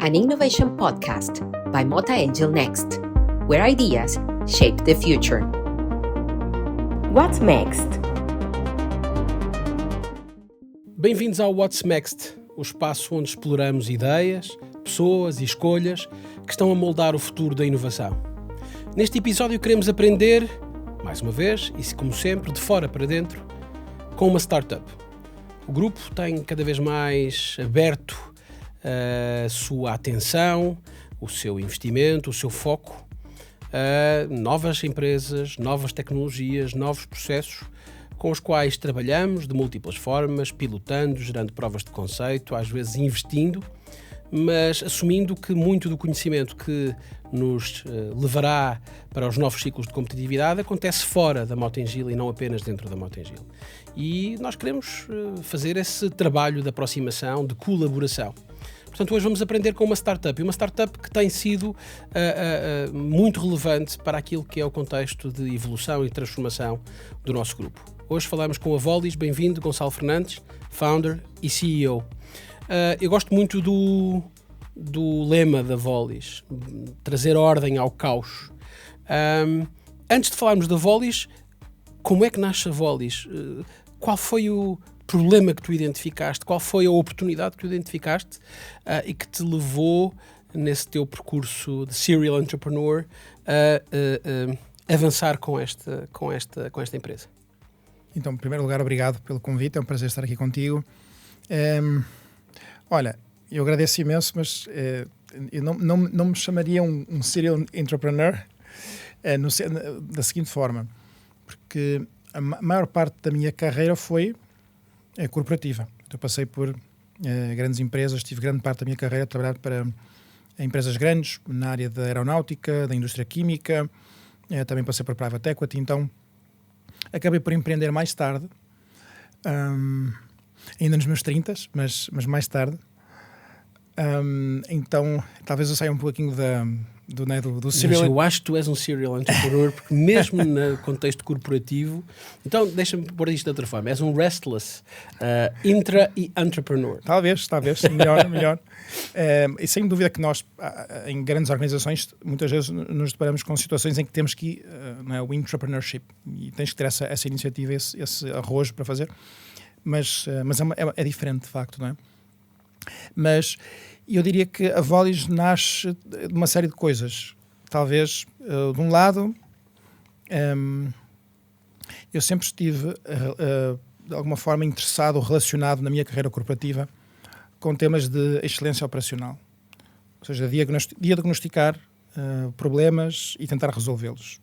an innovation podcast by Mota Angel Next, where ideas shape the future. What's Next? Bem-vindos ao What's Next, o espaço onde exploramos ideias, pessoas e escolhas que estão a moldar o futuro da inovação. Neste episódio queremos aprender, mais uma vez, e como sempre, de fora para dentro, com uma startup. O grupo tem cada vez mais aberto a sua atenção, o seu investimento, o seu foco a novas empresas, novas tecnologias, novos processos com os quais trabalhamos de múltiplas formas, pilotando, gerando provas de conceito, às vezes investindo, mas assumindo que muito do conhecimento que nos levará para os novos ciclos de competitividade acontece fora da Mota Angel e não apenas dentro da Mota Angel. E nós queremos fazer esse trabalho de aproximação, de colaboração. Portanto, hoje vamos aprender com uma startup que tem sido muito relevante para aquilo que é o contexto de evolução e transformação do nosso grupo. Hoje falamos com a Volis. Bem-vindo, Gonçalo Fernandes, founder e CEO. Eu gosto muito do lema da Volis, trazer ordem ao caos. Antes de falarmos da Volis, como é que nasce a Volis? Qual foi o problema que tu identificaste? Qual foi a oportunidade que tu identificaste e que te levou, nesse teu percurso de serial entrepreneur, a avançar com esta empresa? Então, em primeiro lugar, obrigado pelo convite, é um prazer estar aqui contigo. Olha, eu agradeço imenso, mas eu não me chamaria um serial entrepreneur da seguinte forma, porque a maior parte da minha carreira foi corporativa. Eu passei por grandes empresas, tive grande parte da minha carreira a trabalhar para empresas grandes, na área da aeronáutica, da indústria química, também passei por private equity, então acabei por empreender mais tarde, ainda nos meus 30, mas mais tarde. Então, talvez eu saia um pouquinho do serial... Mas eu acho que tu és um serial entrepreneur, porque mesmo no contexto corporativo... Então, deixa-me pôr isto de outra forma. És um restless intra e entrepreneur. Talvez. Melhor. E sem dúvida que nós, em grandes organizações, muitas vezes nos deparamos com situações em que temos que o entrepreneurship. E tens que ter essa iniciativa, esse arrojo para fazer. Mas é diferente, de facto, não é? Mas eu diria que a Volis nasce de uma série de coisas. Talvez, de um lado, eu sempre estive, de alguma forma, interessado ou relacionado na minha carreira corporativa com temas de excelência operacional. Ou seja, diagnosticar problemas e tentar resolvê-los.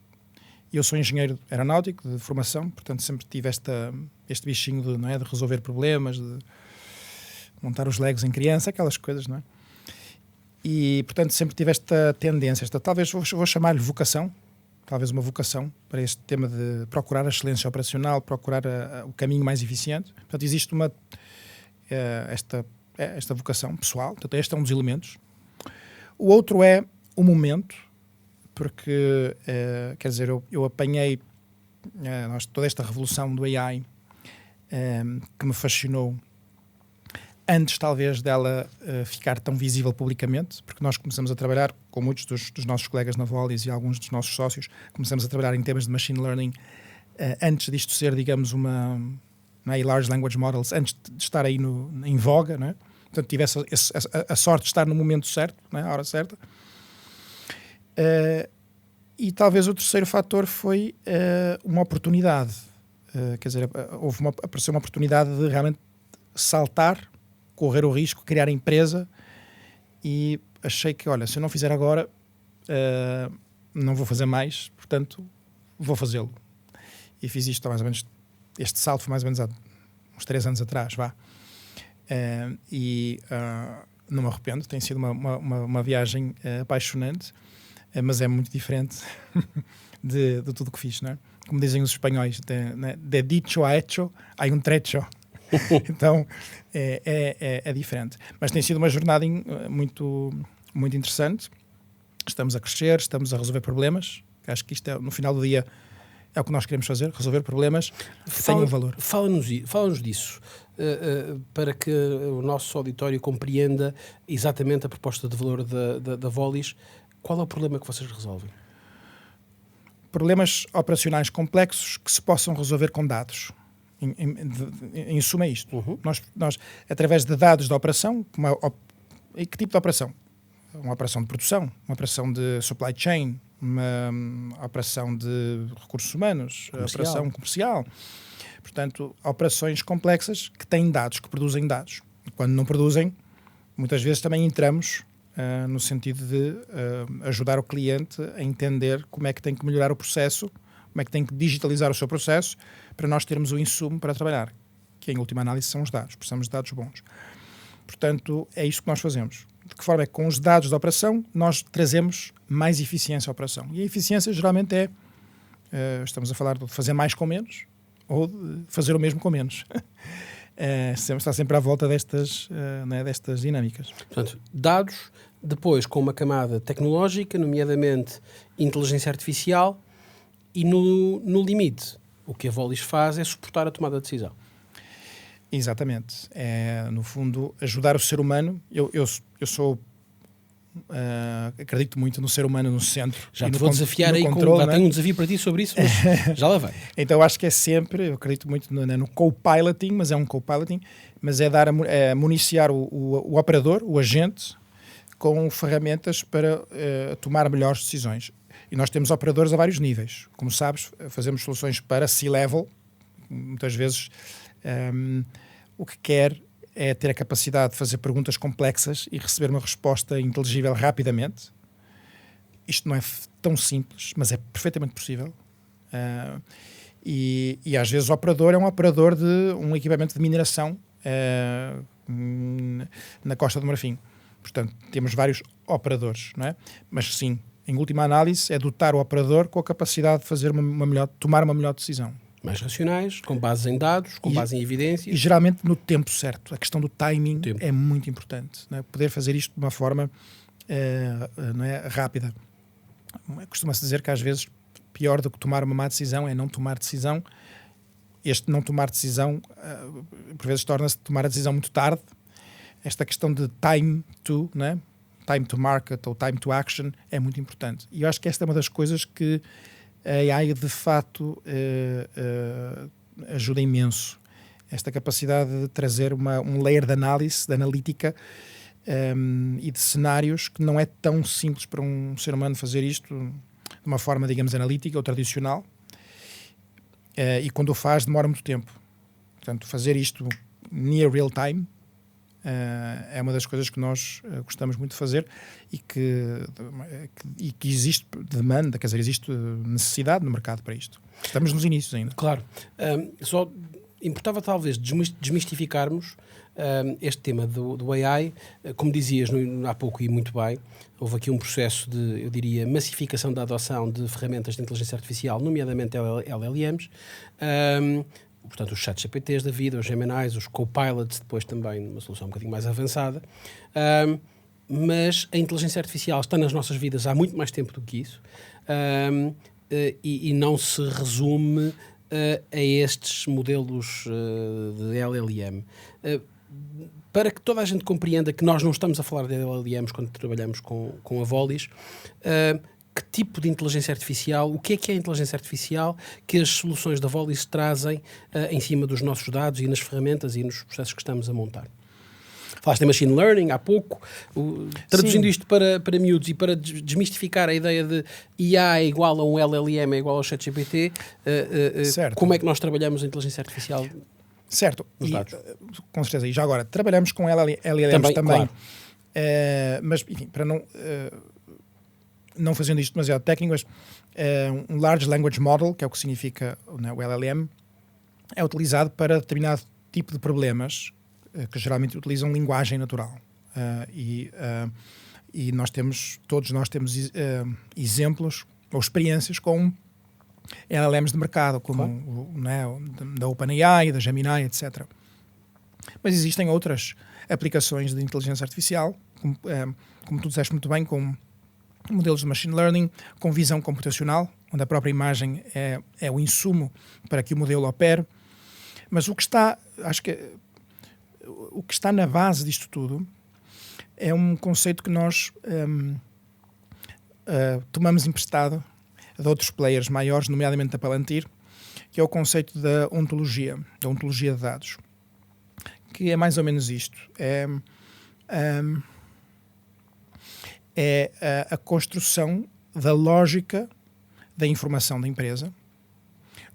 Eu sou engenheiro aeronáutico de formação, portanto sempre tive este bichinho de resolver problemas, de montar os legos em criança, aquelas coisas, não é? E, portanto, sempre tive esta tendência, talvez vou chamar-lhe vocação, talvez uma vocação para este tema de procurar a excelência operacional, procurar o caminho mais eficiente. Portanto, existe esta vocação pessoal, portanto, este é um dos elementos. O outro é o momento, porque, quer dizer, eu apanhei toda esta revolução do AI que me fascinou antes, talvez, dela ficar tão visível publicamente, porque nós começamos a trabalhar com muitos dos nossos colegas na Volis e alguns dos nossos sócios, começamos a trabalhar em temas de machine learning antes disto ser, digamos, large language models, antes de estar aí em voga, não é? Portanto, tive a sorte de estar no momento certo, não é? A hora certa. E talvez o terceiro fator foi uma oportunidade. Quer dizer, apareceu uma oportunidade de realmente saltar, correr o risco, criar a empresa, e achei que, olha, se eu não fizer agora, não vou fazer mais, portanto, vou fazê-lo. E fiz isto mais ou menos, este salto foi mais ou menos há uns 3 anos atrás, vá. Não me arrependo, tem sido uma viagem apaixonante, mas é muito diferente de tudo o que fiz, não é? Como dizem os espanhóis, de dicho a hecho, hay un trecho. Então é diferente, mas tem sido uma jornada muito, muito interessante. Estamos a crescer, estamos a resolver problemas. Acho que isto no final do dia É o que nós queremos fazer, resolver problemas que tenham valor. Fala-nos disso, para que o nosso auditório compreenda exatamente a proposta de valor da Volis. Qual é o problema que vocês resolvem? Problemas operacionais complexos que se possam resolver com dados. Em suma é isto. Nós, através de dados da operação, e que tipo de operação? Uma operação de produção, uma operação de supply chain, uma operação de recursos humanos, operação comercial. Portanto, operações complexas que têm dados, que produzem dados. Quando não produzem, muitas vezes também entramos no sentido de ajudar o cliente a entender como é que tem que melhorar o processo, como é que tem que digitalizar o seu processo, para nós termos o insumo para trabalhar, que em última análise são os dados. Precisamos de dados bons. Portanto, é isto que nós fazemos. De que forma é que com os dados da operação nós trazemos mais eficiência à operação. E a eficiência geralmente estamos a falar de fazer mais com menos ou de fazer o mesmo com menos. Está sempre à volta destas dinâmicas. Portanto, dados, depois com uma camada tecnológica, nomeadamente inteligência artificial, e no limite, o que a Volis faz é suportar a tomada de decisão. Exatamente. É, no fundo, ajudar o ser humano. Eu sou... acredito muito no ser humano no centro. Já te vou desafiar aí, já tenho um desafio para ti sobre isso, mas já lá vai. Então acho que é sempre, eu acredito muito no co-piloting, mas é um co-piloting, mas é municiar o operador, o agente, com ferramentas para tomar melhores decisões. E nós temos operadores a vários níveis. Como sabes, fazemos soluções para C-level, muitas vezes o que quer é ter a capacidade de fazer perguntas complexas e receber uma resposta inteligível rapidamente. Isto não é tão simples, mas é perfeitamente possível. E às vezes o operador é um operador de um equipamento de mineração na Costa do Marfim. Portanto, temos vários operadores, não é? Mas sim, em última análise, é dotar o operador com a capacidade de fazer tomar uma melhor decisão. Mais racionais, com base em dados, com base em evidências. E geralmente no tempo certo. A questão do timing é muito importante. Não é? Poder fazer isto de uma forma não é, rápida. Costuma-se dizer que às vezes pior do que tomar uma má decisão é não tomar decisão. Este não tomar decisão por vezes torna-se tomar a decisão muito tarde. Esta questão de time to, né? Time to market ou time to action é muito importante. E eu acho que esta é uma das coisas que a AI de facto ajuda imenso. Esta capacidade de trazer um layer de análise, de analítica e de cenários que não é tão simples para um ser humano fazer isto de uma forma, digamos, analítica ou tradicional. E quando o faz demora muito tempo. Portanto, fazer isto near real time é uma das coisas que nós gostamos muito de fazer e que existe demanda, quer dizer, existe necessidade no mercado para isto. Estamos nos inícios ainda. Claro. Só importava talvez desmistificarmos este tema do AI. Como dizias há pouco e muito bem, houve aqui um processo de, eu diria, massificação da adoção de ferramentas de inteligência artificial, nomeadamente LLMs. Portanto, os ChatGPTs da vida, os Geminis, os Copilots, depois também uma solução um bocadinho mais avançada. Mas a inteligência artificial está nas nossas vidas há muito mais tempo do que isso e não se resume a estes modelos de LLM. Para que toda a gente compreenda que nós não estamos a falar de LLMs quando trabalhamos com a Volis, que tipo de inteligência artificial, o que é a inteligência artificial que as soluções da Volis trazem em cima dos nossos dados e nas ferramentas e nos processos que estamos a montar? Falaste em machine learning há pouco, traduzindo Sim. isto para miúdos e para desmistificar a ideia de IA é igual a um LLM, é igual ao ChatGPT, como é que nós trabalhamos a inteligência artificial? Certo, com certeza. E já agora, trabalhamos com LLMs também. Claro. Mas, enfim, para não fazendo isto demasiado técnico, mas um Large Language Model, que é o que significa, né, o LLM, é utilizado para determinado tipo de problemas que geralmente utilizam linguagem natural. E todos nós temos exemplos ou experiências com LLMs de mercado, como né, da OpenAI, da Gemini, etc. Mas existem outras aplicações de inteligência artificial, como tu disseste muito bem, com modelos de machine learning com visão computacional, onde a própria imagem é o insumo para que o modelo opere. Mas o que está na base disto tudo é um conceito que nós tomamos emprestado de outros players maiores, nomeadamente da Palantir, que é o conceito da ontologia de dados, que é mais ou menos isto. É a construção da lógica da informação da empresa,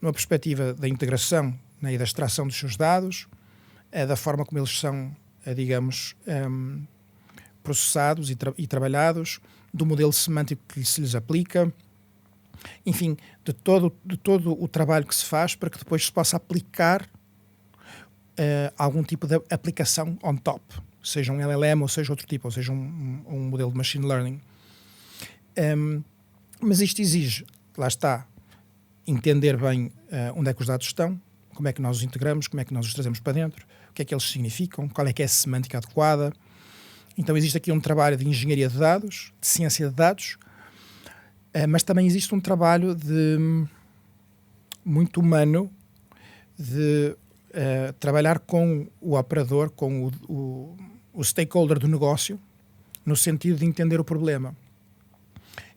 numa perspectiva da integração, né, e da extração dos seus dados, da forma como eles são, digamos, processados e trabalhados, do modelo semântico que se lhes aplica, enfim, de todo o trabalho que se faz para que depois se possa aplicar algum tipo de aplicação on top, seja um LLM ou seja outro tipo, ou seja um modelo de machine learning. Mas isto exige, lá está, entender bem onde é que os dados estão, como é que nós os integramos, como é que nós os trazemos para dentro, o que é que eles significam, qual é que é a semântica adequada. Então existe aqui um trabalho de engenharia de dados, de ciência de dados, mas também existe um trabalho muito humano de trabalhar com o operador, com o stakeholder do negócio, no sentido de entender o problema.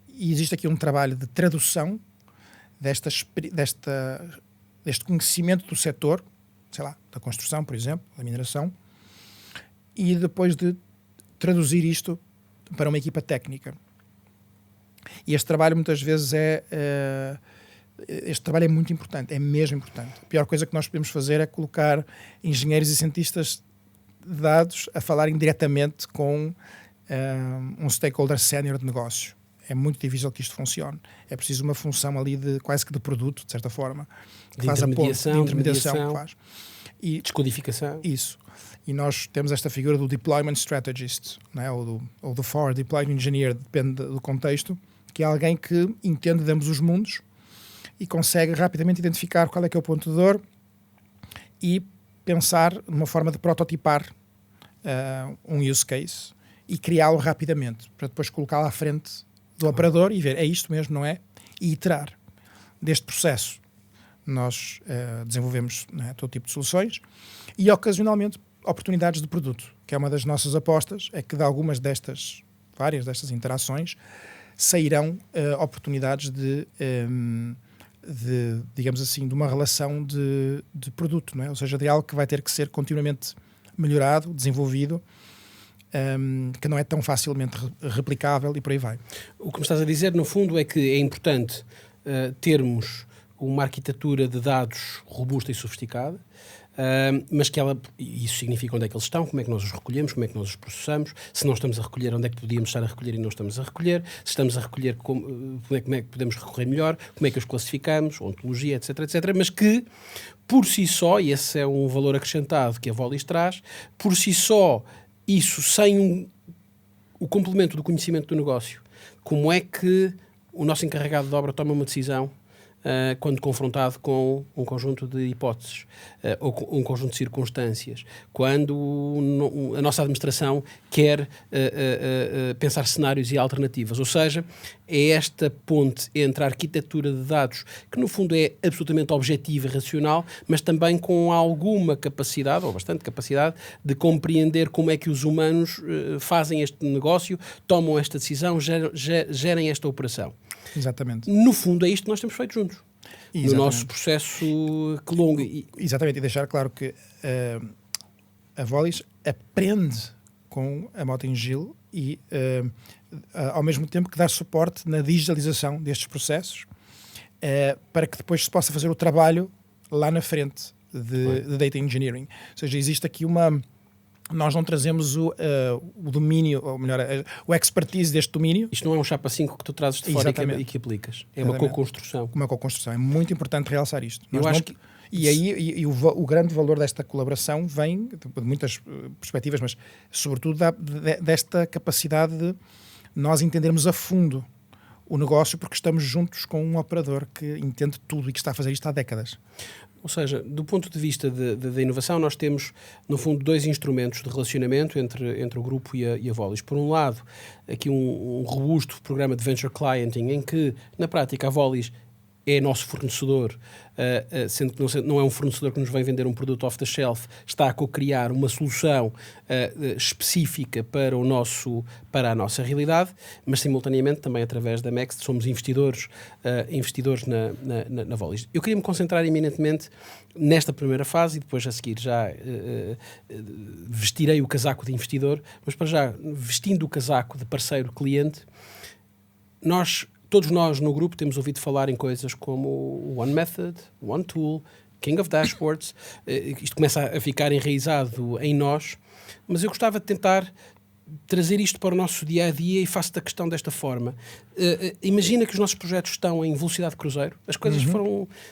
E existe aqui um trabalho de tradução deste conhecimento do setor, sei lá, da construção, por exemplo, da mineração, e depois de traduzir isto para uma equipa técnica. E este trabalho muitas vezes este trabalho é muito importante, é mesmo importante. A pior coisa que nós podemos fazer é colocar engenheiros e cientistas de dados a falarem diretamente com um stakeholder sénior de negócio. É muito difícil que isto funcione. É preciso uma função ali quase que de produto, de certa forma, que faz a ponte, de intermediação que faz. E descodificação. Isso. E nós temos esta figura do deployment strategist, né? ou do forward deployment engineer, depende do contexto, que é alguém que entende de ambos os mundos e consegue rapidamente identificar qual é que é o ponto de dor e pensar numa forma de prototipar um use case e criá-lo rapidamente, para depois colocá-lo à frente do operador e ver, é isto mesmo, não é? E iterar. Deste processo nós desenvolvemos, né, todo tipo de soluções e ocasionalmente oportunidades de produto, que é uma das nossas apostas, é que de várias destas interações sairão oportunidades de, digamos assim, de uma relação de produto, não é? Ou seja, de algo que vai ter que ser continuamente melhorado, desenvolvido, que não é tão facilmente replicável e por aí vai. O que me estás a dizer, no fundo, é que é importante termos uma arquitetura de dados robusta e sofisticada, mas que isso significa onde é que eles estão, como é que nós os recolhemos, como é que nós os processamos, se não estamos a recolher, onde é que podíamos estar a recolher e não estamos a recolher, se estamos a recolher, como é que podemos recorrer melhor, como é que os classificamos, ontologia, etc, etc, mas que, por si só, e esse é um valor acrescentado que a Volis traz, por si só, isso sem o complemento do conhecimento do negócio, como é que o nosso encarregado de obra toma uma decisão quando confrontado com um conjunto de hipóteses ou com um conjunto de circunstâncias, quando a nossa administração quer pensar cenários e alternativas. Ou seja, é esta ponte entre a arquitetura de dados, que no fundo é absolutamente objetiva e racional, mas também com alguma capacidade, ou bastante capacidade, de compreender como é que os humanos fazem este negócio, tomam esta decisão, gerem esta operação. Exatamente. No fundo é isto que nós temos feito juntos. Exatamente. No nosso processo que longo. Exatamente, e deixar claro que a Volis aprende com a Mota-Engil e ao mesmo tempo que dá suporte na digitalização destes processos para que depois se possa fazer o trabalho lá na frente de Data Engineering. Ou seja, existe aqui nós não trazemos o domínio, ou melhor, o expertise deste domínio. Isto não é um chapa 5 que tu trazes de fora e que aplicas. É uma co-construção. Uma co-construção. É muito importante realçar isto. E aí o grande valor desta colaboração vem de muitas perspectivas, mas sobretudo desta capacidade de nós entendermos a fundo o negócio porque estamos juntos com um operador que entende tudo e que está a fazer isto há décadas. Ou seja, do ponto de vista da inovação, nós temos, no fundo, dois instrumentos de relacionamento entre o grupo e a Volis. Por um lado, aqui um robusto programa de venture clienting, em que, na prática, a Volis é nosso fornecedor, sendo que não é um fornecedor que nos vem vender um produto off the shelf, está a co-criar uma solução específica para a nossa realidade, mas simultaneamente também através da Mext somos investidores na Volis. Eu queria me concentrar eminentemente nesta primeira fase e depois a seguir já vestirei o casaco de investidor, mas para já, vestindo o casaco de parceiro-cliente, todos nós no grupo temos ouvido falar em coisas como One Method, One Tool, King of Dashboards. Isto começa a ficar enraizado em nós, mas eu gostava de tentar trazer isto para o nosso dia-a-dia e faço-te a questão desta forma. Imagina que os nossos projetos estão em velocidade de cruzeiro, as coisas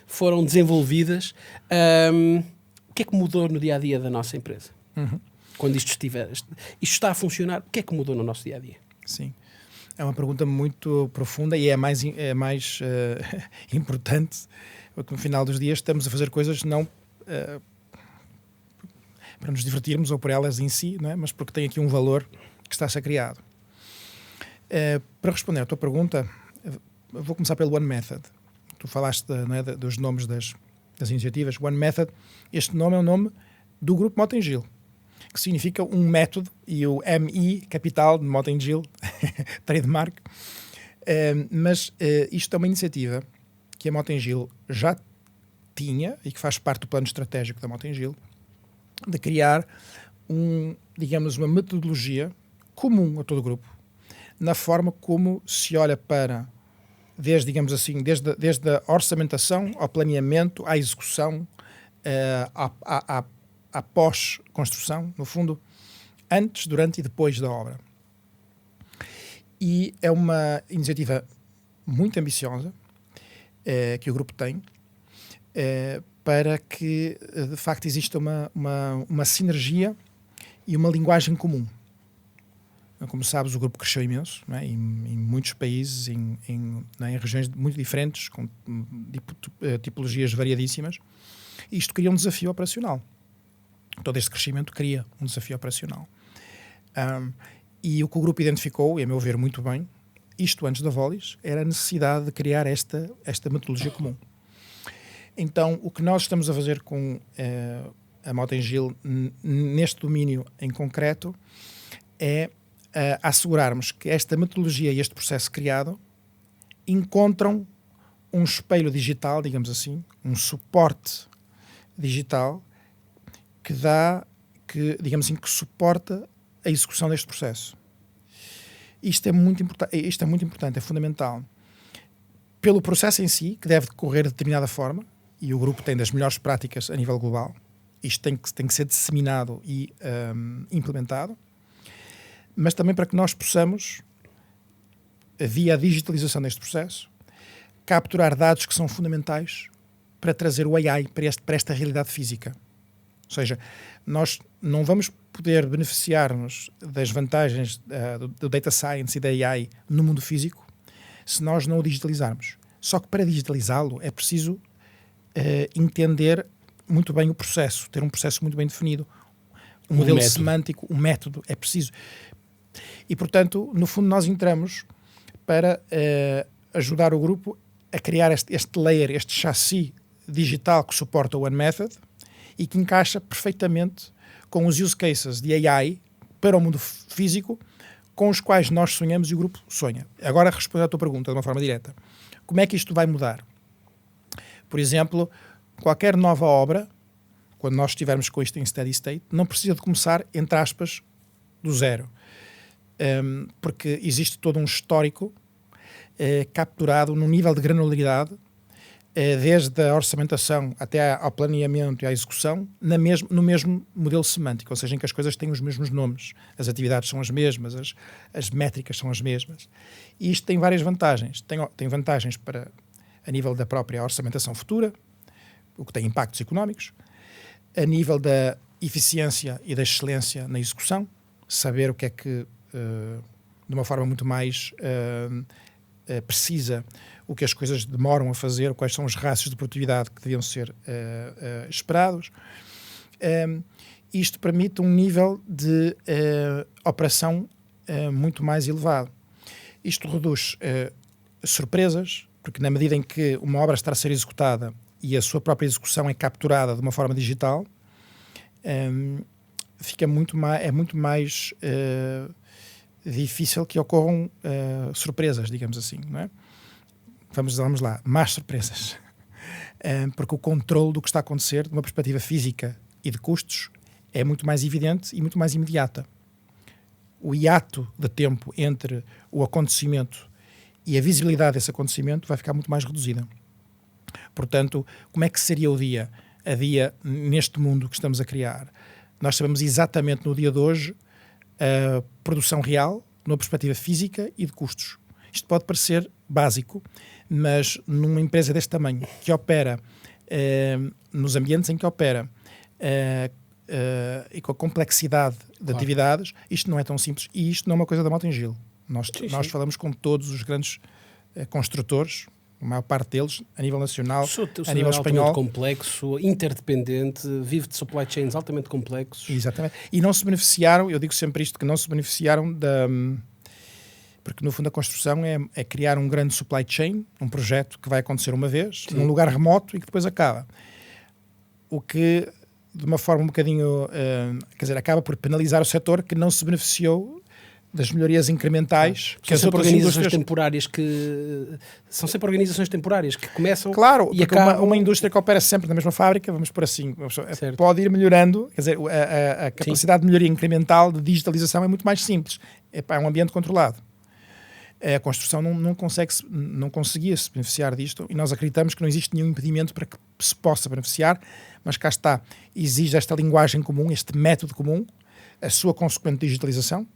foram desenvolvidas. O que é que mudou no dia-a-dia da nossa empresa? Quando isto está a funcionar, o que é que mudou no nosso dia-a-dia? Sim. É uma pergunta muito profunda e é mais importante, porque no final dos dias estamos a fazer coisas não para nos divertirmos ou por elas em si, não é? Mas porque tem aqui um valor que está a ser criado. Para responder à tua pergunta, vou começar pelo One Method. Tu falaste dos nomes das iniciativas. One Method, este nome é o nome do grupo Motengil, que significa um método, e o MI, capital de Motengil, trademark. Mas isto é uma iniciativa que a Motengil já tinha e que faz parte do plano estratégico da Motengil, de criar uma metodologia comum a todo o grupo, na forma como se olha para, desde a orçamentação, ao planeamento, à execução, à pós-construção, no fundo, antes, durante e depois da obra. E é uma iniciativa muito ambiciosa que o grupo tem para que, de facto, exista uma sinergia e uma linguagem comum. Como sabes, o grupo cresceu imenso, não é? Em muitos países, em regiões muito diferentes, com tipologias variadíssimas. E isto cria um desafio operacional. Todo este crescimento cria um desafio operacional. E o que o grupo identificou, e a meu ver muito bem, isto antes da Volis, era a necessidade de criar esta metodologia comum. Então, o que nós estamos a fazer com a Motengil neste domínio em concreto é assegurarmos que esta metodologia e este processo criado encontram um espelho digital, digamos assim, um suporte digital que suporta a execução deste processo. Isto é muito importante, é fundamental. Pelo processo em si, que deve decorrer de determinada forma, e o grupo tem das melhores práticas a nível global, isto tem que ser disseminado e implementado, mas também para que nós possamos, via a digitalização deste processo, capturar dados que são fundamentais para trazer o AI para esta realidade física. Ou seja, nós não vamos poder beneficiar-nos das vantagens do data science e da AI no mundo físico se nós não o digitalizarmos. Só que para digitalizá-lo é preciso entender muito bem o processo, ter um processo muito bem definido, um modelo semântico, um método, é preciso. E, portanto, no fundo nós entramos para ajudar o grupo a criar este layer, este chassi digital que suporta o One Method e que encaixa perfeitamente com os use cases de AI para o mundo físico com os quais nós sonhamos e o grupo sonha. Agora, respondendo à tua pergunta de uma forma direta. Como é que isto vai mudar? Por exemplo, qualquer nova obra, quando nós estivermos com isto em steady state, não precisa de começar, entre aspas, do zero. Porque existe todo um histórico capturado num nível de granularidade, desde a orçamentação até ao planeamento e à execução, no mesmo modelo semântico, ou seja, em que as coisas têm os mesmos nomes, as atividades são as mesmas, as métricas são as mesmas. E isto tem várias vantagens. Tem vantagens a nível da própria orçamentação futura, o que tem impactos económicos, a nível da eficiência e da excelência na execução, saber o que é que, de uma forma muito mais precisa o que as coisas demoram a fazer, quais são os rácios de produtividade que deviam ser esperados. Isto permite um nível de operação muito mais elevado. Isto reduz surpresas, porque na medida em que uma obra está a ser executada e a sua própria execução é capturada de uma forma digital, é muito mais difícil que ocorram surpresas, digamos assim, não é? Vamos lá, más surpresas. Porque o controle do que está a acontecer, de uma perspectiva física e de custos, é muito mais evidente e muito mais imediata. O hiato de tempo entre o acontecimento e a visibilidade desse acontecimento vai ficar muito mais reduzida. Portanto, como é que seria o dia a dia neste mundo que estamos a criar? Nós sabemos exatamente no dia de hoje a produção real, numa perspectiva física e de custos. Isto pode parecer básico, mas numa empresa deste tamanho, que opera nos ambientes em que opera e com a complexidade de atividades, isto não é tão simples. E isto não é uma coisa da Mota Engil. Nós falamos com todos os grandes construtores, a maior parte deles, a nível nacional, a nível espanhol. Altamente complexo, interdependente, vive de supply chains altamente complexos. Exatamente. E não se beneficiaram, eu digo sempre isto, que não se beneficiaram da... Porque, no fundo, a construção é criar um grande supply chain, um projeto que vai acontecer uma vez, num lugar remoto e que depois acaba. O que, de uma forma um bocadinho... acaba por penalizar o setor que não se beneficiou das melhorias incrementais. São sempre organizações temporárias são sempre organizações temporárias que começam... Claro, e acabam... uma indústria que opera sempre na mesma fábrica, vamos por assim, pode ir melhorando, quer dizer, a capacidade de melhoria incremental, de digitalização é muito mais simples. É um ambiente controlado. A construção não conseguia se beneficiar disto e nós acreditamos que não existe nenhum impedimento para que se possa beneficiar, mas cá está, exige esta linguagem comum, este método comum, a sua consequente digitalização,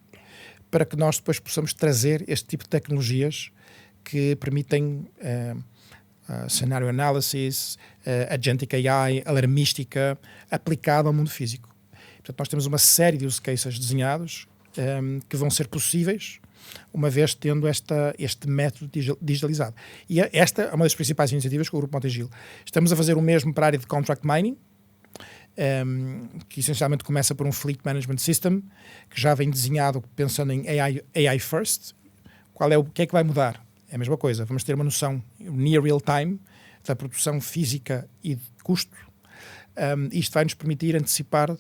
para que nós depois possamos trazer este tipo de tecnologias que permitem cenário analysis, agentic AI, alarmística, aplicada ao mundo físico. Portanto, nós temos uma série de use cases desenhados que vão ser possíveis uma vez tendo este método digitalizado. E esta é uma das principais iniciativas com o Grupo Mota Engil. Estamos a fazer o mesmo para a área de contract mining, que essencialmente começa por um Fleet Management System, que já vem desenhado pensando em AI first. O que é que vai mudar? É a mesma coisa, vamos ter uma noção near real time da produção física e de custo. Isto vai nos permitir antecipar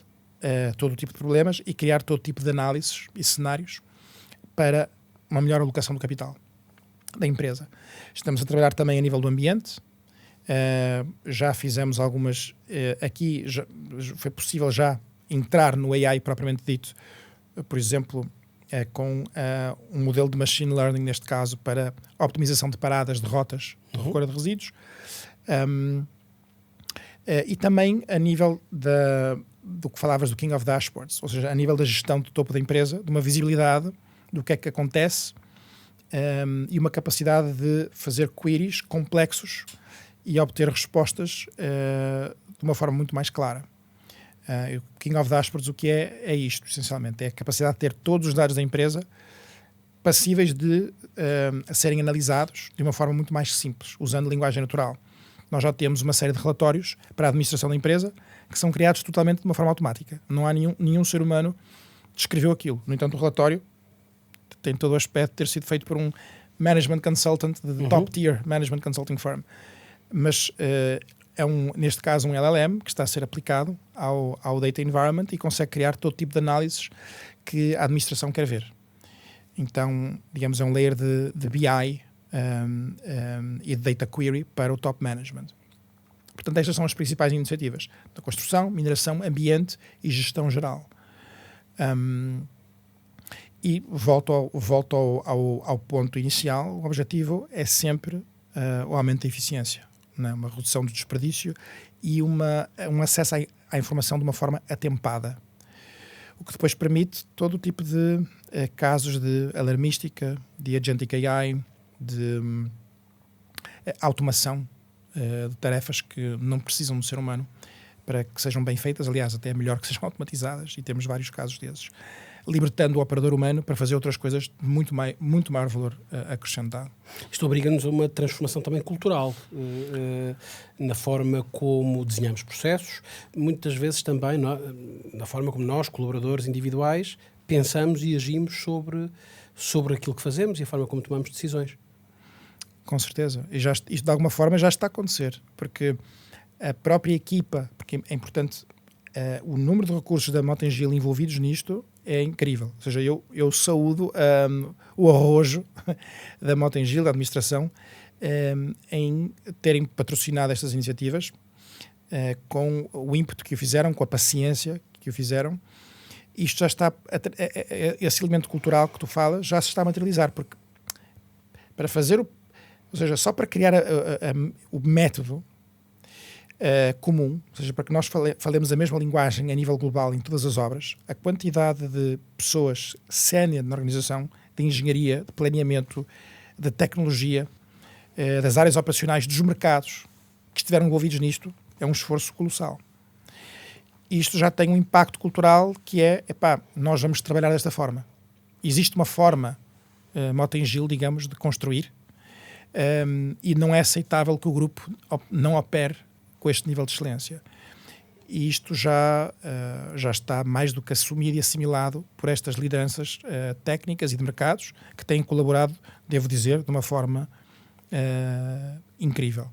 todo o tipo de problemas e criar todo tipo de análises e cenários para uma melhor alocação do capital da empresa. Estamos a trabalhar também a nível do ambiente. Já fizemos algumas... aqui foi possível já entrar no AI propriamente dito, por exemplo, com um modelo de machine learning, neste caso, para optimização de paradas de rotas de recolha de resíduos. E também a nível do que falavas do King of Dashboards, ou seja, a nível da gestão do topo da empresa, de uma visibilidade do que é que acontece e uma capacidade de fazer queries complexos e obter respostas de uma forma muito mais clara. O King of Dashboards, o que é isto, essencialmente? É a capacidade de ter todos os dados da empresa passíveis de serem analisados de uma forma muito mais simples, usando linguagem natural. Nós já temos uma série de relatórios para a administração da empresa que são criados totalmente de uma forma automática. Não há nenhum ser humano que escreveu aquilo. No entanto, o relatório tem todo o aspecto de ter sido feito por um management consultant de top tier management consulting firm. Mas neste caso um LLM que está a ser aplicado ao data environment e consegue criar todo tipo de análises que a administração quer ver. Então, digamos, é um layer de BI e de data query para o top management. Portanto, estas são as principais iniciativas da construção, mineração, ambiente e gestão geral. E volto ao ponto inicial. O objetivo é sempre o aumento da eficiência, né? Uma redução do desperdício e um acesso à informação de uma forma atempada, o que depois permite todo o tipo de casos de alarmística, de agentic AI, de automação de tarefas que não precisam do ser humano para que sejam bem feitas. Aliás, até é melhor que sejam automatizadas, e temos vários casos desses. libertando o operador humano para fazer outras coisas de muito maior valor acrescentado. Isto obriga-nos a uma transformação também cultural, na forma como desenhamos processos, muitas vezes também na forma como nós, colaboradores individuais, pensamos e agimos sobre aquilo que fazemos e a forma como tomamos decisões. Com certeza. E isto de alguma forma já está a acontecer, porque a própria equipa, porque é importante, o número de recursos da Mota-Engil envolvidos nisto é incrível. Ou seja, eu saúdo o arrojo da Mota-Engil, da administração, em terem patrocinado estas iniciativas, com o ímpeto que o fizeram, com a paciência que o fizeram. Isto já está, esse elemento cultural que tu falas, já se está a materializar, porque para fazer, ou seja, só para criar o método comum, ou seja, para que nós falemos a mesma linguagem a nível global em todas as obras, a quantidade de pessoas sénior na organização, de engenharia, de planeamento, de tecnologia, das áreas operacionais, dos mercados, que estiveram envolvidos nisto, é um esforço colossal. Isto já tem um impacto cultural que é, nós vamos trabalhar desta forma. Existe uma forma, Mota-Engil, digamos, de construir, e não é aceitável que o grupo não opere com este nível de excelência. E isto já está mais do que assumido e assimilado por estas lideranças técnicas e de mercados que têm colaborado, devo dizer, de uma forma incrível.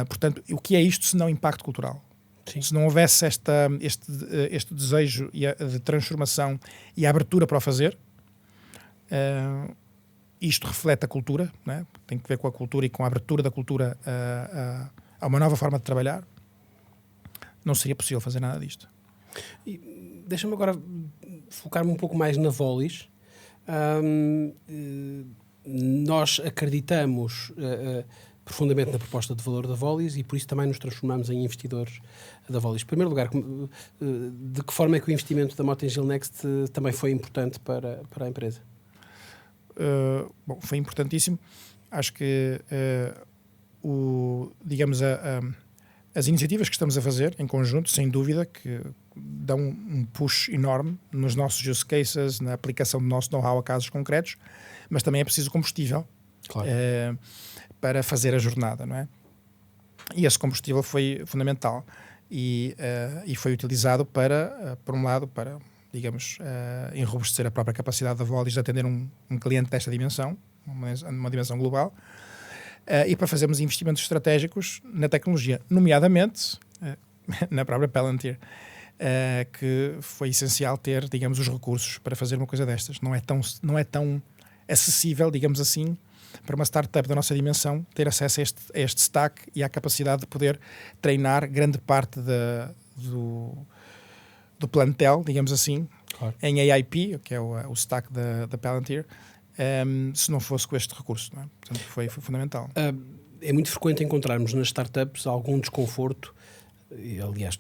Portanto, o que é isto se não impacto cultural? Sim. Se não houvesse este desejo de transformação e a abertura para o fazer, isto reflete a cultura, né? Tem que ver com a cultura e com a abertura da cultura a uma nova forma de trabalhar. Não seria possível fazer nada disto. Deixa-me agora focar-me um pouco mais na Volis. Nós acreditamos profundamente na proposta de valor da Volis e por isso também nos transformamos em investidores da Volis. Em primeiro lugar, de que forma é que o investimento da Mota-Engil Next também foi importante para a empresa? Foi importantíssimo. Acho que as iniciativas que estamos a fazer em conjunto, sem dúvida, que dão um push enorme nos nossos use cases, na aplicação do nosso know-how a casos concretos, mas também é preciso combustível, claro, para fazer a jornada, não é? E esse combustível foi fundamental e foi utilizado por um lado, para, digamos, enrobustecer a própria capacidade da Volis de atender um cliente desta dimensão, uma dimensão global, e para fazermos investimentos estratégicos na tecnologia, nomeadamente na própria Palantir, que foi essencial ter, digamos, os recursos para fazer uma coisa destas. Não é tão acessível, digamos assim, para uma startup da nossa dimensão ter acesso a este stack e à capacidade de poder treinar grande parte do plantel, digamos assim, claro, em AIP, que é o stack da Palantir, se não fosse com este recurso, não é? Portanto, foi fundamental. É muito frequente encontrarmos nas startups algum desconforto, e, aliás,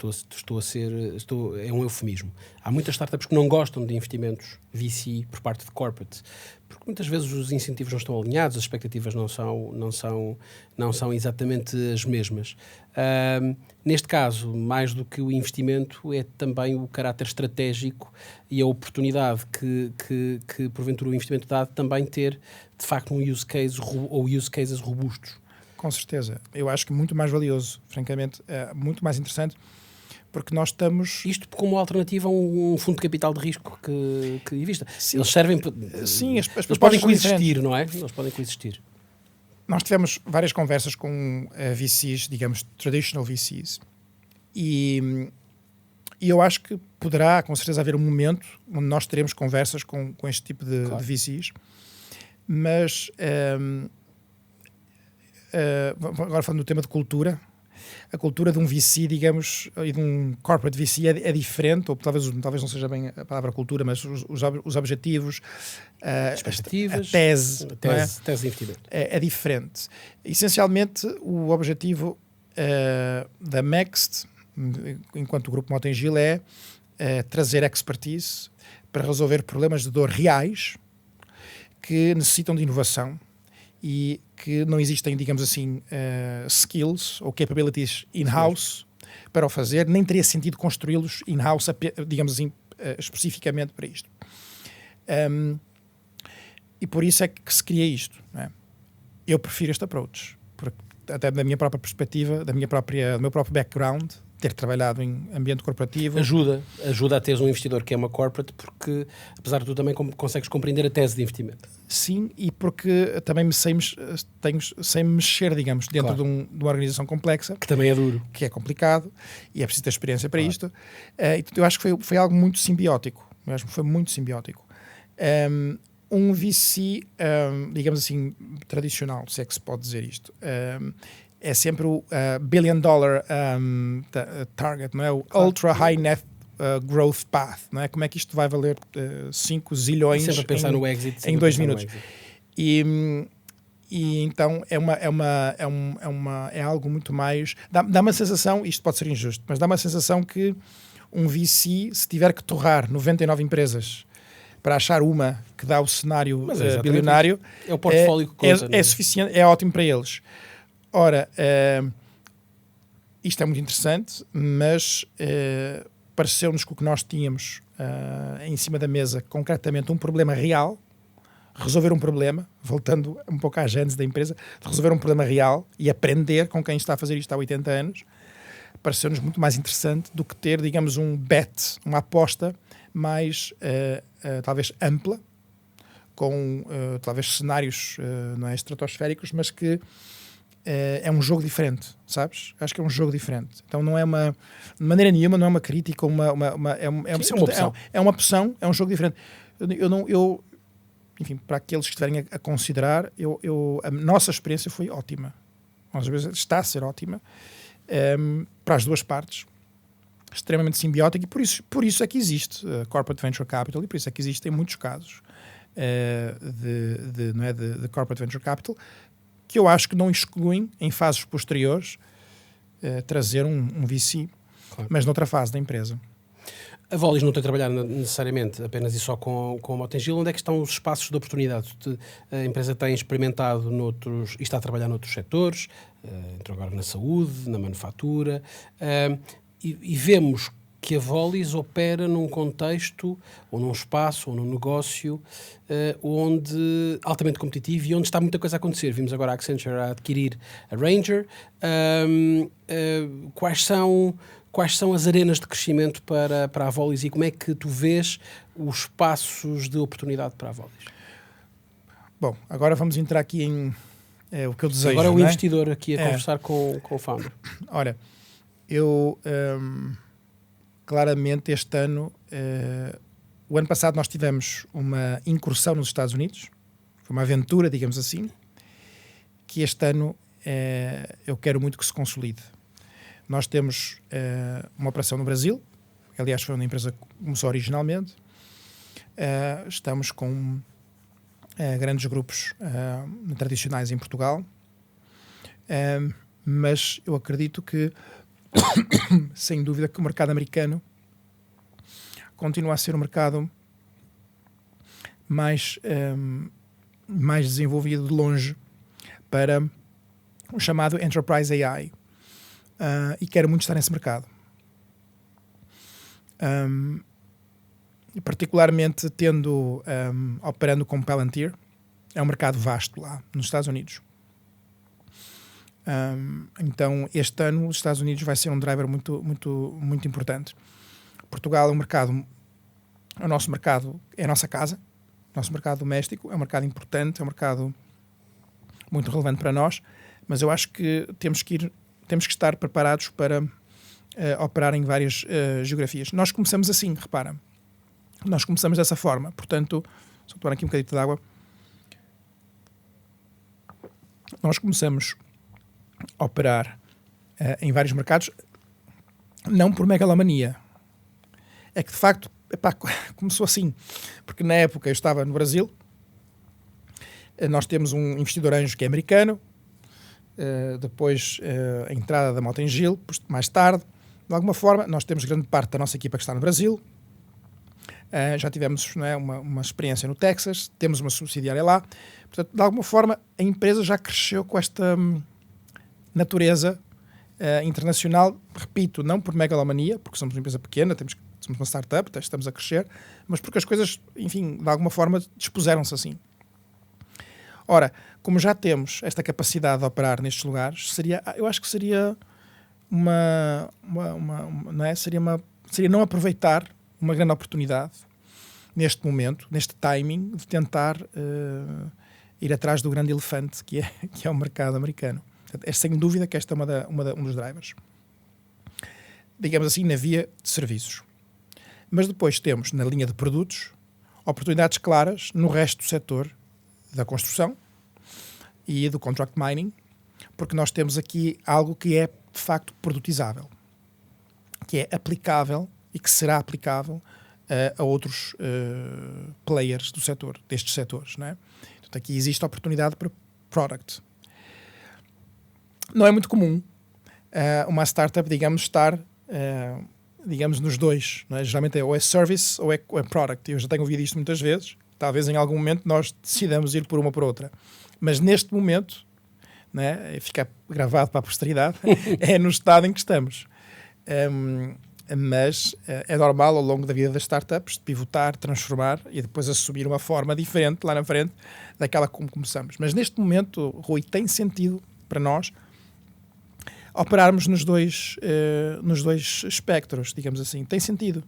é um eufemismo. Há muitas startups que não gostam de investimentos VC por parte de corporate, porque muitas vezes os incentivos não estão alinhados, as expectativas não são exatamente as mesmas. Neste caso, mais do que o investimento, é também o caráter estratégico e a oportunidade que porventura o investimento dá de também ter, de facto, um use case ou use cases robustos. Com certeza. Eu acho que muito mais valioso, francamente, muito mais interessante, porque nós estamos... Isto como alternativa a um fundo de capital de risco que invista. Eles servem... Sim, eles podem coexistir, não é? Eles podem coexistir. Nós tivemos várias conversas com VCs, digamos, traditional VCs, e eu acho que poderá, com certeza, haver um momento onde nós teremos conversas com este tipo de VCs, mas... agora falando do tema de cultura, a cultura de um VC, digamos, e de um corporate VC é diferente, ou talvez não seja bem a palavra cultura, mas os objetivos, expectativas, a tese de investimento é diferente. Essencialmente, o objetivo da Next, enquanto grupo Mota-Engil, é trazer expertise para resolver problemas de dor reais que necessitam de inovação e que não existem, digamos assim, skills ou capabilities in-house para o fazer, nem teria sentido construí-los in-house, digamos assim, especificamente para isto. E por isso é que se cria isto. Não é? Eu prefiro este approach, porque até da minha própria perspectiva, do meu próprio background, ter trabalhado em ambiente corporativo... Ajuda a teres um investidor que é uma corporate, porque, apesar de tu, também consegues compreender a tese de investimento. Sim, e porque também sei mexer, digamos, dentro de uma organização complexa. Que também é duro. Que é complicado, e é preciso ter experiência para isto. Eu acho que foi algo muito simbiótico. Foi muito simbiótico. Um VC, digamos assim, tradicional, se é que se pode dizer isto, é sempre o billion dollar target, não é? O ultra high net growth path, não é? Como é que isto vai valer 5 zilhões sempre a pensar no exit, em 2 minutos. E então é algo muito mais... Dá uma sensação, isto pode ser injusto, mas dá uma sensação que um VC, se tiver que torrar 99 empresas para achar uma que dá o cenário bilionário, é o portfólio que conta, é suficiente, é ótimo para eles. Ora, isto é muito interessante, mas pareceu-nos que o que nós tínhamos em cima da mesa, concretamente um problema real, resolver um problema, voltando um pouco à gênese da empresa, resolver um problema real e aprender com quem está a fazer isto há 80 anos, pareceu-nos muito mais interessante do que ter, digamos, um bet, uma aposta mais, talvez, ampla, com, talvez, cenários não é, estratosféricos, mas que é um jogo diferente, sabes? Acho que é um jogo diferente. Então não é de maneira nenhuma, não é uma crítica, é uma opção, é um jogo diferente. Enfim, para aqueles que estiverem a considerar, a nossa experiência foi ótima. Às vezes está a ser ótima, para as duas partes, extremamente simbiótica, e por isso é que existe Corporate Venture Capital, e por isso é que existe em muitos casos de Corporate Venture Capital, que eu acho que não excluem, em fases posteriores, trazer um VC, claro, mas noutra fase da empresa. A Volis não tem trabalhado necessariamente apenas e só com a Mota-Engil. Onde é que estão os espaços de oportunidade? A empresa tem experimentado noutros e está a trabalhar noutros setores, entrou agora na saúde, na manufatura, e vemos que a Volis opera num contexto, ou num espaço, ou num negócio onde altamente competitivo e onde está muita coisa a acontecer. Vimos agora a Accenture a adquirir a Ranger. Quais são as arenas de crescimento para a Volis e como é que tu vês os espaços de oportunidade para a Volis? Bom, agora vamos entrar aqui em o que eu desejo. Agora o investidor aqui a conversar com o founder. Ora, eu claramente este ano, o ano passado nós tivemos uma incursão nos Estados Unidos, foi uma aventura, digamos assim, que este ano eu quero muito que se consolide. Nós temos uma operação no Brasil, aliás foi onde a empresa começou originalmente. Estamos com grandes grupos tradicionais em Portugal, mas eu acredito que, sem dúvida, que o mercado americano continua a ser um mercado mais desenvolvido de longe para o chamado Enterprise AI. E quero muito estar nesse mercado. Particularmente operando com Palantir, é um mercado vasto lá nos Estados Unidos. Então este ano os Estados Unidos vai ser um driver muito, muito, muito importante. Portugal é o nosso mercado, é a nossa casa, o nosso mercado doméstico, é um mercado importante, é um mercado muito relevante para nós, mas eu acho que temos que estar preparados para operar em várias geografias. Nós começamos assim, repara. Nós começamos dessa forma. Portanto, só tomar aqui um bocadinho de água. Nós começamos a operar em vários mercados, não por megalomania. É que, de facto, começou assim. Porque na época eu estava no Brasil, nós temos um investidor anjo que é americano, depois a entrada da Mota-Engil, mais tarde. De alguma forma, nós temos grande parte da nossa equipa que está no Brasil. Já tivemos, não é, uma experiência no Texas, temos uma subsidiária lá. Portanto, de alguma forma, a empresa já cresceu com esta internacional. Repito, não por megalomania, porque somos uma empresa pequena, somos uma startup, estamos a crescer, mas porque as coisas, enfim, de alguma forma dispuseram-se assim. Ora, como já temos esta capacidade de operar nestes lugares, eu acho que seria não é? Seria não aproveitar uma grande oportunidade neste momento, neste timing, de tentar ir atrás do grande elefante que é o mercado americano. É sem dúvida que esta é um dos drivers. Digamos assim, na via de serviços. Mas depois temos, na linha de produtos, oportunidades claras no resto do setor da construção e do contract mining, porque nós temos aqui algo que é, de facto, produtizável, que é aplicável e que será aplicável a outros players do setor, destes setores. Não é? Portanto, aqui existe oportunidade para product. Não é muito comum uma startup, digamos, estar digamos, nos dois. Não é? Geralmente ou é service ou é product. Eu já tenho ouvido isto muitas vezes. Talvez em algum momento nós decidamos ir por uma ou por outra. Mas neste momento, né, fica gravado para a posteridade, é no estado em que estamos. Mas é normal ao longo da vida das startups pivotar, transformar e depois assumir uma forma diferente lá na frente daquela como começamos. Mas neste momento, Rui, tem sentido para nós operarmos nos dois espectros, digamos assim. Tem sentido.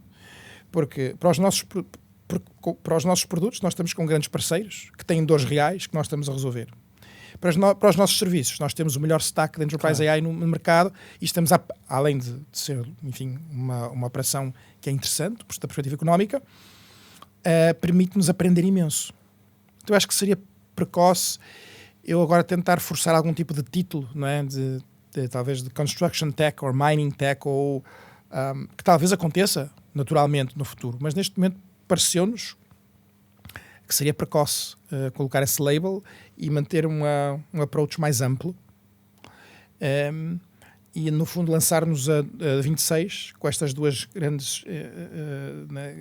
Porque para os nossos produtos nós estamos com grandes parceiros que têm dores reais que nós estamos a resolver. Para os nossos serviços, nós temos o melhor stack de Enterprise AI no mercado e estamos, além de ser, enfim, uma operação que é interessante, da perspectiva económica, permite-nos aprender imenso. Então, eu acho que seria precoce eu agora tentar forçar algum tipo de título, não é? Talvez de Construction Tech ou Mining Tech, ou que talvez aconteça naturalmente no futuro, mas neste momento pareceu-nos que seria precoce colocar esse label e manter um approach mais amplo e no fundo lançar-nos a 26 com estas duas grandes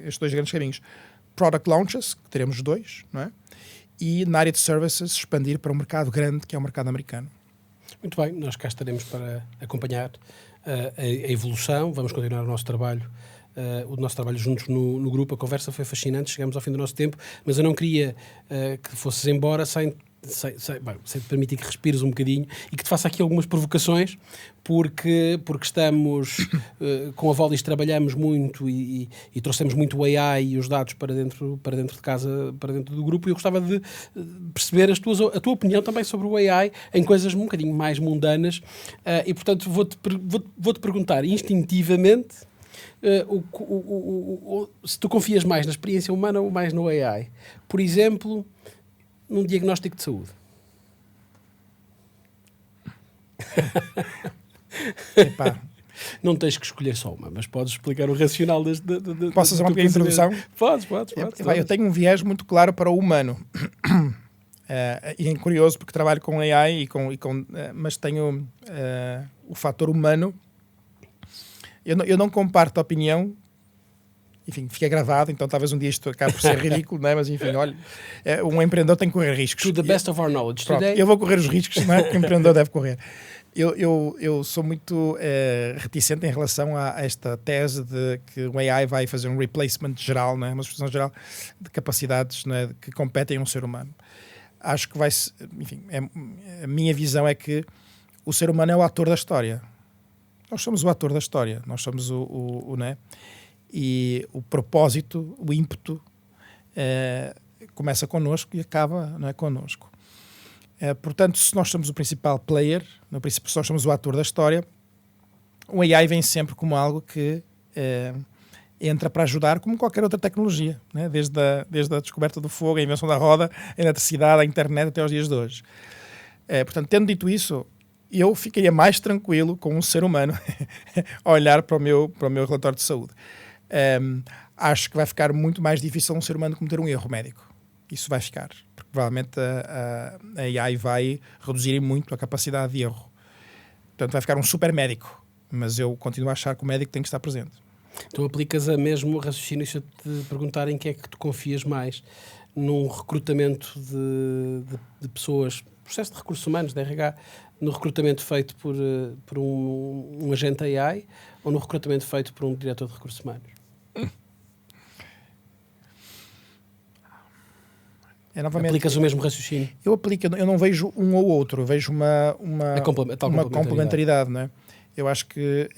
estes dois grandes caminhos. Product launches, que teremos 2, não é? E na área de services expandir para um mercado grande que é o mercado americano. Muito bem, nós cá estaremos para acompanhar a evolução, vamos continuar o nosso trabalho juntos no grupo. A conversa foi fascinante, chegamos ao fim do nosso tempo, mas eu não queria que fosses embora sem te permitir que respires um bocadinho e que te faça aqui algumas provocações, porque estamos com a Vodis trabalhamos muito e trouxemos muito o AI e os dados para dentro de casa, para dentro do grupo, e eu gostava de perceber a tua opinião também sobre o AI em coisas um bocadinho mais mundanas, e portanto vou-te perguntar instintivamente se tu confias mais na experiência humana ou mais no AI. Por exemplo, num diagnóstico de saúde. Epá. Não tens que escolher só uma, mas podes explicar o racional Posso fazer uma pequena introdução? Podes. Eu tenho um viés muito claro para o humano. E é curioso porque trabalho com AI mas tenho o fator humano. Eu não comparto a opinião, enfim, fica gravado, então talvez um dia isto acabe por ser ridículo, não é? Mas enfim, olha, um empreendedor tem que correr riscos. To the best of our knowledge today. Eu vou correr os riscos, não é? Que o empreendedor deve correr. Eu sou muito reticente em relação a esta tese de que o AI vai fazer um replacement geral, não é? Uma expressão geral de capacidades, não é? Que competem a um ser humano. Acho que enfim, a minha visão é que o ser humano é o ator da história. Nós somos o ator da história, nós somos né? E o propósito, o ímpeto, começa connosco e acaba, não é, connosco. Portanto, se nós somos o principal player, se nós somos o ator da história, o AI vem sempre como algo que entra para ajudar, como qualquer outra tecnologia, né? Desde a descoberta do fogo, a invenção da roda, a eletricidade, a internet, até aos dias de hoje. Portanto, tendo dito isso, eu ficaria mais tranquilo com um ser humano a olhar para o meu relatório de saúde. Acho que vai ficar muito mais difícil um ser humano cometer um erro médico. Isso vai ficar, porque provavelmente a AI vai reduzir muito a capacidade de erro. Portanto, vai ficar um super médico, mas eu continuo a achar que o médico tem que estar presente. Tu aplicas a mesmo raciocínio se eu te perguntar em que é que tu confias mais, num recrutamento de pessoas, processo de recursos humanos, de RH, no recrutamento feito por um agente AI ou no recrutamento feito por um diretor de recursos humanos? novamente, aplicas o mesmo raciocínio? Eu não vejo um ou outro, eu vejo uma complementaridade, não é? Eu acho que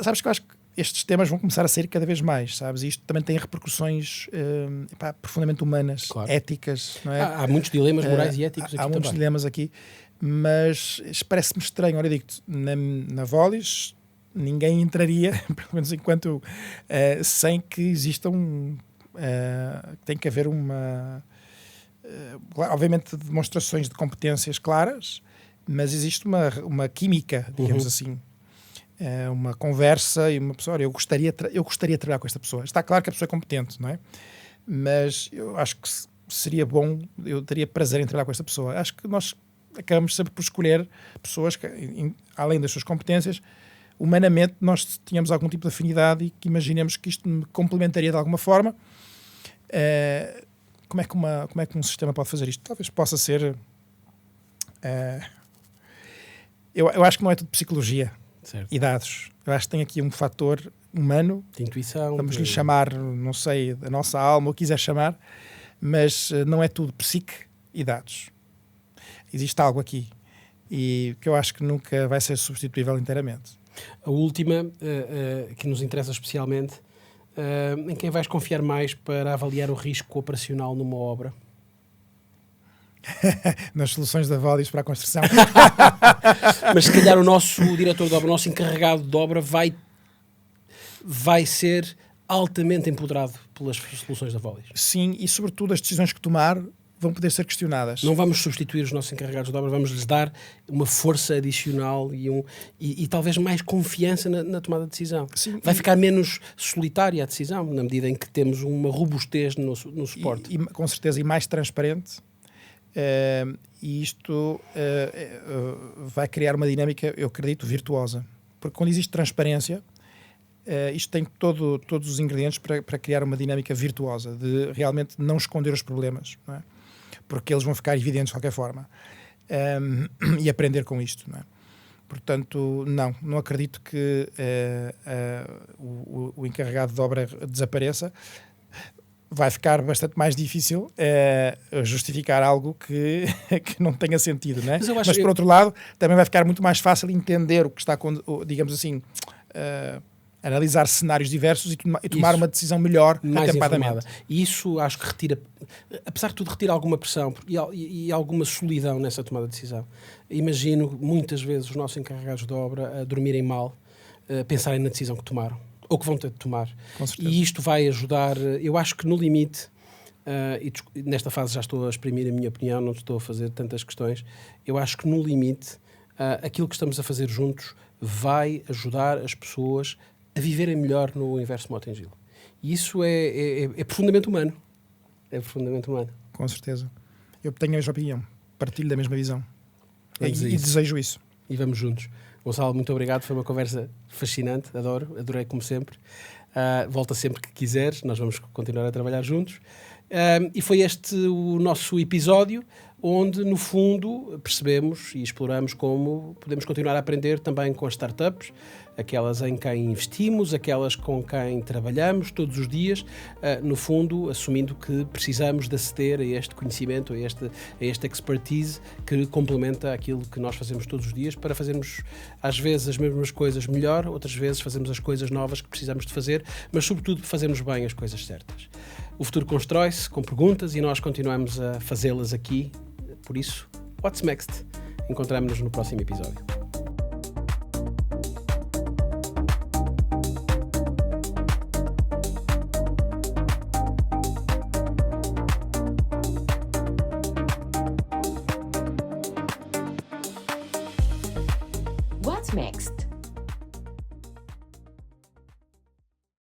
sabes que eu acho que estes temas vão começar a sair cada vez mais, sabes? E isto também tem repercussões profundamente humanas, claro, éticas, não é? Há muitos dilemas morais e éticos aqui. Há muitos dilemas aqui, mas parece-me estranho. Olha, digo-te, na Volis ninguém entraria, pelo menos enquanto sem que existam tem que haver obviamente demonstrações de competências claras, mas existe uma química, digamos assim, uma conversa e uma pessoa. Eu gostaria de trabalhar com esta pessoa. Está claro que a pessoa é competente, não é? Mas eu acho que seria bom, eu teria prazer em trabalhar com esta pessoa. Acho que nós acabamos sempre por escolher pessoas que, além das suas competências, humanamente nós tínhamos algum tipo de afinidade e que imaginemos que isto me complementaria de alguma forma. Como é que um sistema pode fazer isto? Talvez possa ser... Eu acho que não é tudo psicologia, certo, e dados. Eu acho que tem aqui um fator humano, de intuição, vamos lhe chamar, não sei, a nossa alma, ou quiser chamar, mas não é tudo psique e dados. Existe algo aqui e que eu acho que nunca vai ser substituível inteiramente. A última, que nos interessa especialmente, em quem vais confiar mais para avaliar o risco operacional numa obra? Nas soluções da Volis para a construção. Mas se calhar o nosso diretor de obra, o nosso encarregado de obra vai ser altamente empoderado pelas soluções da Volis. Sim, e sobretudo as decisões que tomar vão poder ser questionadas. Não vamos substituir os nossos encarregados de obra, vamos lhes dar uma força adicional e talvez mais confiança na tomada de decisão. Sim, vai ficar menos solitária a decisão, na medida em que temos uma robustez no suporte. E com certeza, e mais transparente. E isto vai criar uma dinâmica, eu acredito, virtuosa. Porque quando existe transparência, isto tem todos os ingredientes para criar uma dinâmica virtuosa, de realmente não esconder os problemas, não é? Porque eles vão ficar evidentes de qualquer forma. E aprender com isto, não é? Portanto, não acredito que o encarregado de obra desapareça. Vai ficar bastante mais difícil justificar algo que não tenha sentido, não é? Mas por outro lado, também vai ficar muito mais fácil entender o que está, digamos assim, analisar cenários diversos e tomar uma decisão melhor, mais atempadamente. Informada. E isso acho que retira, apesar de tudo, retira alguma pressão e alguma solidão nessa tomada de decisão. Imagino muitas vezes os nossos encarregados de obra a dormirem mal, a pensarem na decisão que tomaram, ou que vão ter de tomar. E isto vai ajudar, eu acho que no limite, e nesta fase já estou a exprimir a minha opinião, não estou a fazer tantas questões, eu acho que no limite, aquilo que estamos a fazer juntos vai ajudar as pessoas a viverem melhor no universo Mota-Engil. E isso é profundamente humano. É profundamente humano. Com certeza. Eu tenho a mesma opinião. Partilho da mesma visão. E desejo isso. E vamos juntos. Gonçalo, muito obrigado. Foi uma conversa fascinante. Adorei como sempre. Volta sempre que quiseres. Nós vamos continuar a trabalhar juntos. E foi este o nosso episódio, onde, no fundo, percebemos e exploramos como podemos continuar a aprender também com as startups, aquelas em quem investimos, aquelas com quem trabalhamos todos os dias, no fundo, assumindo que precisamos de aceder a este conhecimento, a esta expertise que complementa aquilo que nós fazemos todos os dias para fazermos, às vezes, as mesmas coisas melhor, outras vezes fazemos as coisas novas que precisamos de fazer, mas, sobretudo, fazermos bem as coisas certas. O futuro constrói-se com perguntas e nós continuamos a fazê-las aqui. Por isso, what's next? Encontramos-nos no próximo episódio. What's next?